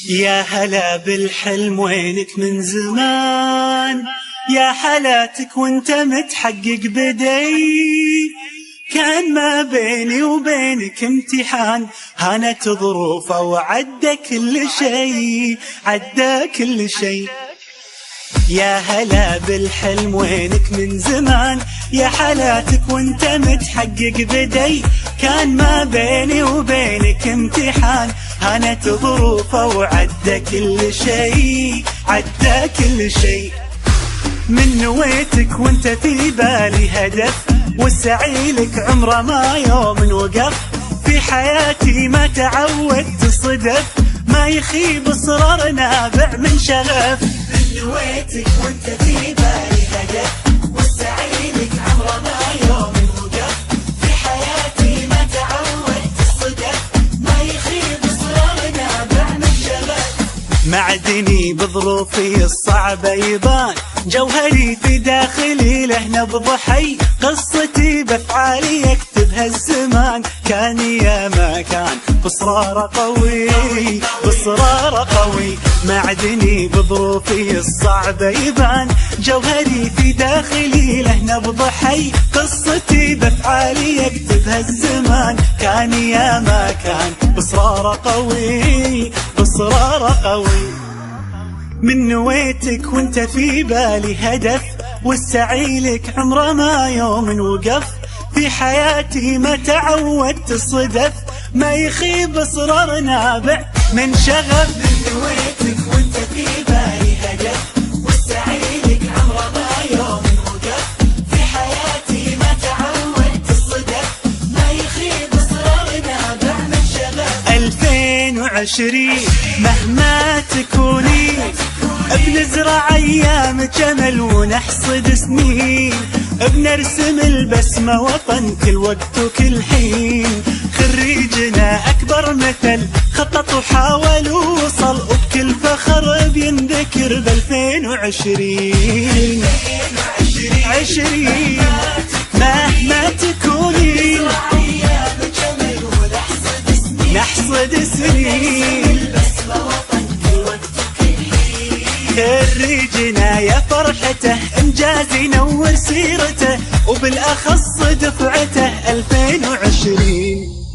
يا هلا بالحلم وينك من زمان، يا حلاتك وانت متحقق بدي. كان ما بيني وبينك امتحان، هانت ظروفه وعدى كل شيء، عدى كل شيء. يا هلا بالحلم وينك من زمان، يا حلاتك وانت متحقق بدي. كان ما بيني وبينك امتحان، هانت ظروفه وعدى كل شيء، عدى كل شيء. من نويتك وانت في بالي هدف، والسعي لك عمره ما يوم وقف. في حياتي ما تعودت صدف، ما يخيب اصرار نابع من شغف. من نويتك وانت في بالي هدف، والسعي لك عمره ما يوم وقف. في حياتي ما تعودت صدف، ما يخيب اصرار نابع من شغف. معدني بظروفي الصعبة يبان، جوهري في داخلي له نبض حي. قصتي بافعالي يكتبها الزمان، كان يا ما كان باصرار قوي، باصرار قوي. معدني بظروفي الصعبة يبان، جوهري في داخلي له نبض حي. قصتي بافعالي يكتبها الزمان، كان يا ما كان باصرار قوي، باصرار قوي. من نويتك وانت في بالي هدف، والسعي لك عمره ما يوم وقف. في حياتي ما تعودت صدف، ما يخيب اصرار نابع من شغف. من نويتك وانت في بالي هدف، والسعي لك عمره ما يوم وقف. في حياتي ما تعودت صدف، ما يخيب اصرار نابع من شغف. 2020 مهما تكوني، بنزرع ايام جمل ونحصد سنين. بنرسم البسمة وطن كل وقت وكل حين. خريجنا اكبر مثل خطط وحاول ووصل، وبكل فخر بينذكر ب2020. 20 مهما تكوني، نحصد سنين. خريجنا يا فرحته، انجاز ينور سيرته، وبالاخص دفعته 2020.